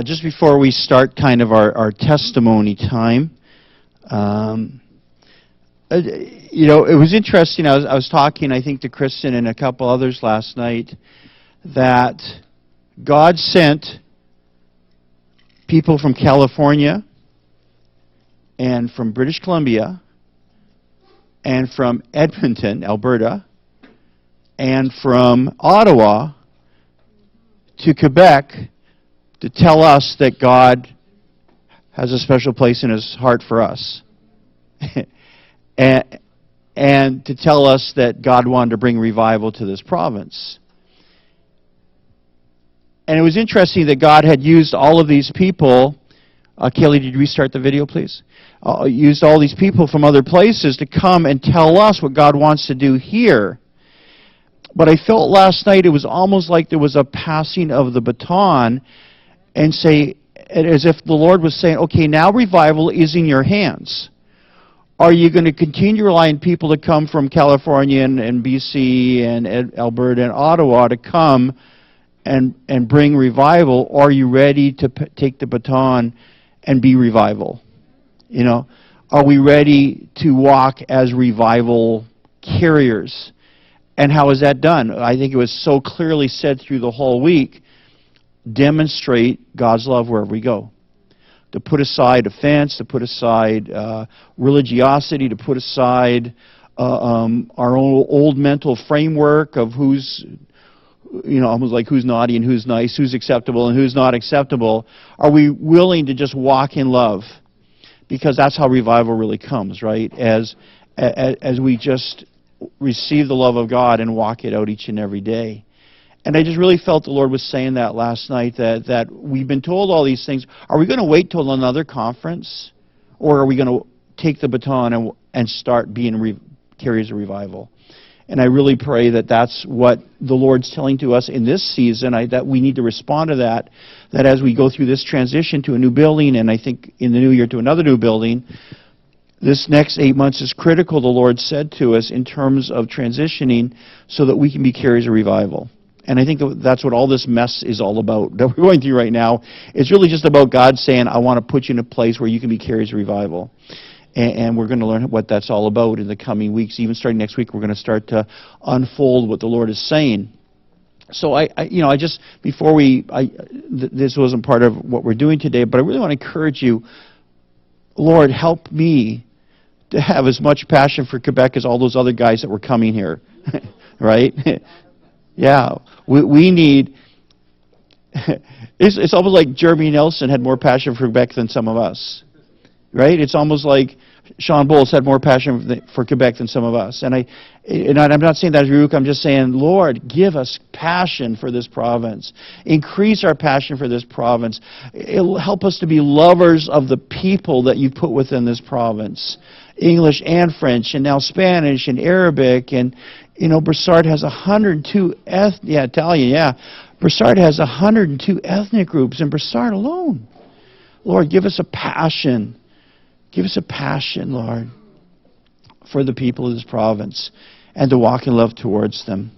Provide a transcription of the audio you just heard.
Just before we start kind of our testimony time, it was interesting. I was talking, I think, to Kristen and a couple others last night, that God sent people from California and from British Columbia and from Edmonton, Alberta, and from Ottawa to Quebec to tell us that God has a special place in His heart for us. and to tell us that God wanted to bring revival to this province. And it was interesting that God had used all of these people. Kelly, did you restart the video, please? Used all these people from other places to come and tell us what God wants to do here. But I felt last night it was almost like there was a passing of the baton, and as if the Lord was saying, okay, now revival is in your hands. Are you going to continue to rely on people to come from California and BC and Alberta and Ottawa to come and bring revival, or are you ready to take the baton and be revival? Are we ready to walk as revival carriers? And how is that done? I think it was so clearly said through the whole week. Demonstrate God's love wherever we go. To put aside offense, to put aside religiosity, to put aside our own old mental framework of who's naughty and who's nice, who's acceptable and who's not acceptable. Are we willing to just walk in love? Because that's how revival really comes, right? As we just receive the love of God and walk it out each and every day. And I just really felt the Lord was saying that last night, that we've been told all these things. Are we going to wait till another conference? Or are we going to take the baton and start being carriers of revival? And I really pray that that's what the Lord's telling to us in this season, that we need to respond to that as we go through this transition to a new building, and I think in the new year to another new building, this next 8 months is critical, the Lord said to us, in terms of transitioning so that we can be carriers of revival. And I think that's what all this mess is all about that we're going through right now. It's really just about God saying, I want to put you in a place where you can be carriers of revival. And we're going to learn what that's all about in the coming weeks. Even starting next week, we're going to start to unfold what the Lord is saying. So this wasn't part of what we're doing today, but I really want to encourage you, Lord, help me to have as much passion for Quebec as all those other guys that were coming here, right? Yeah, we need. It's almost like Jeremy Nelson had more passion for Quebec than some of us, right? It's almost like Sean Bowles had more passion for Quebec than some of us. And I'm not saying that as a rebuke. I'm just saying, Lord, give us passion for this province. Increase our passion for this province. It'll help us to be lovers of the people that you put within this province. English and French, and now Spanish and Arabic, and Brossard has 102 Italian, yeah. Brossard has 102 ethnic groups in Brossard alone. Lord, give us a passion. Give us a passion, Lord, for the people of this province and to walk in love towards them.